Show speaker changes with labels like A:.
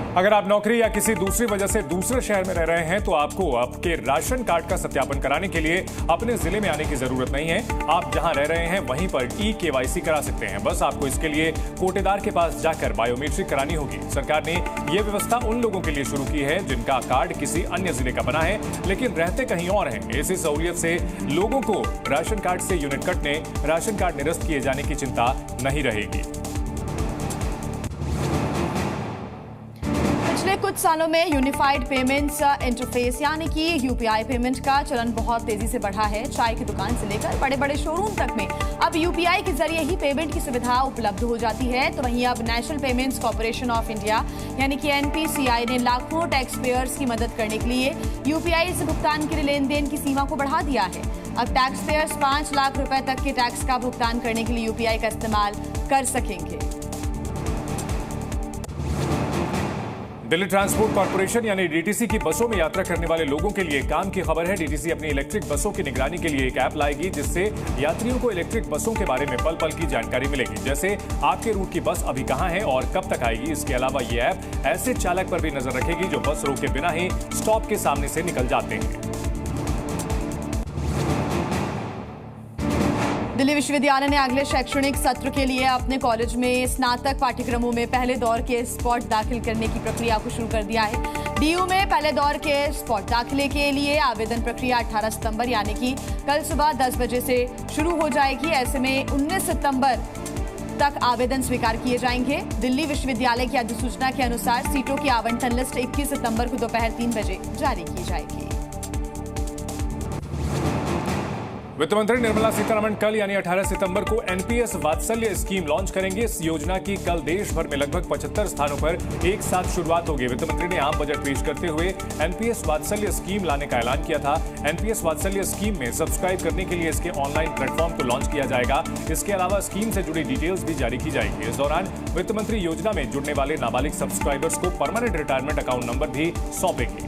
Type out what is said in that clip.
A: अगर आप नौकरी या किसी दूसरी वजह से दूसरे शहर में रह रहे हैं तो आपको आपके राशन कार्ड का सत्यापन कराने के लिए अपने जिले में आने की जरूरत नहीं है। आप जहां रह रहे हैं वहीं पर ई-केवाईसी करा सकते हैं। बस आपको इसके लिए कोटेदार के पास जाकर बायोमेट्रिक करानी होगी। सरकार ने यह व्यवस्था उन लोगों के लिए शुरू की है जिनका कार्ड किसी अन्य जिले का बना है लेकिन रहते कहीं और हैं। ऐसी सहूलियत से लोगों को राशन कार्ड से यूनिट कटने, राशन कार्ड निरस्त किए जाने की चिंता नहीं रहेगी।
B: पिछले कुछ सालों में यूनिफाइड पेमेंट्स इंटरफेस यानी कि यूपीआई पेमेंट का चलन बहुत तेजी से बढ़ा है। चाय की दुकान से लेकर बड़े बड़े शोरूम तक में अब यूपीआई के जरिए ही पेमेंट की सुविधा उपलब्ध हो जाती है। तो वहीं अब national payments corporation of India यानी कि एनपीसीआई ने लाखों टैक्स पेयर्स की मदद करने के लिए यूपीआई से भुगतान के लिए लेन देन की सीमा को बढ़ा दिया है। अब टैक्स पेयर्स 5 लाख रुपए तक के टैक्स का भुगतान करने के लिए यूपीआई का इस्तेमाल कर सकेंगे।
A: दिल्ली ट्रांसपोर्ट कॉर्पोरेशन यानी डीटीसी की बसों में यात्रा करने वाले लोगों के लिए काम की खबर है। डीटीसी अपनी इलेक्ट्रिक बसों की निगरानी के लिए एक ऐप लाएगी जिससे यात्रियों को इलेक्ट्रिक बसों के बारे में पल पल की जानकारी मिलेगी, जैसे आपके रूट की बस अभी कहां है और कब तक आएगी। इसके अलावा ये ऐप ऐसे चालक पर भी नजर रखेगी जो बस रोके बिना ही स्टॉप के सामने से निकल जाते हैं।
B: दिल्ली विश्वविद्यालय ने अगले शैक्षणिक सत्र के लिए अपने कॉलेज में स्नातक पाठ्यक्रमों में पहले दौर के स्पॉट दाखिल करने की प्रक्रिया को शुरू कर दिया है। डीयू में पहले दौर के स्पॉट दाखिले के लिए आवेदन प्रक्रिया 18 सितंबर यानी कि कल सुबह 10 बजे से शुरू हो जाएगी। ऐसे में 19 सितंबर तक आवेदन स्वीकार किए जाएंगे। दिल्ली विश्वविद्यालय की अधिसूचना के अनुसार सीटों की आवंटन लिस्ट 21 सितंबर को दोपहर 3 बजे जारी की जाएगी।
A: वित्त मंत्री निर्मला सीतारमण कल यानी 18 सितंबर को एनपीएस वात्सल्य स्कीम लॉन्च करेंगे। इस योजना की कल देश भर में लगभग 75 स्थानों पर एक साथ शुरुआत होगी। वित्त मंत्री ने आम बजट पेश करते हुए एनपीएस वात्सल्य स्कीम लाने का ऐलान किया था। एनपीएस वात्सल्य स्कीम में सब्सक्राइब करने के लिए इसके ऑनलाइन प्लेटफॉर्म को लॉन्च किया जाएगा। इसके अलावा स्कीम से जुड़ी डिटेल्स भी जारी की जाएगी। इस दौरान वित्त मंत्री योजना में जुड़ने वाले नाबालिग सब्सक्राइबर्स को परमानेंट रिटायरमेंट अकाउंट नंबर भी सौंपेंगे।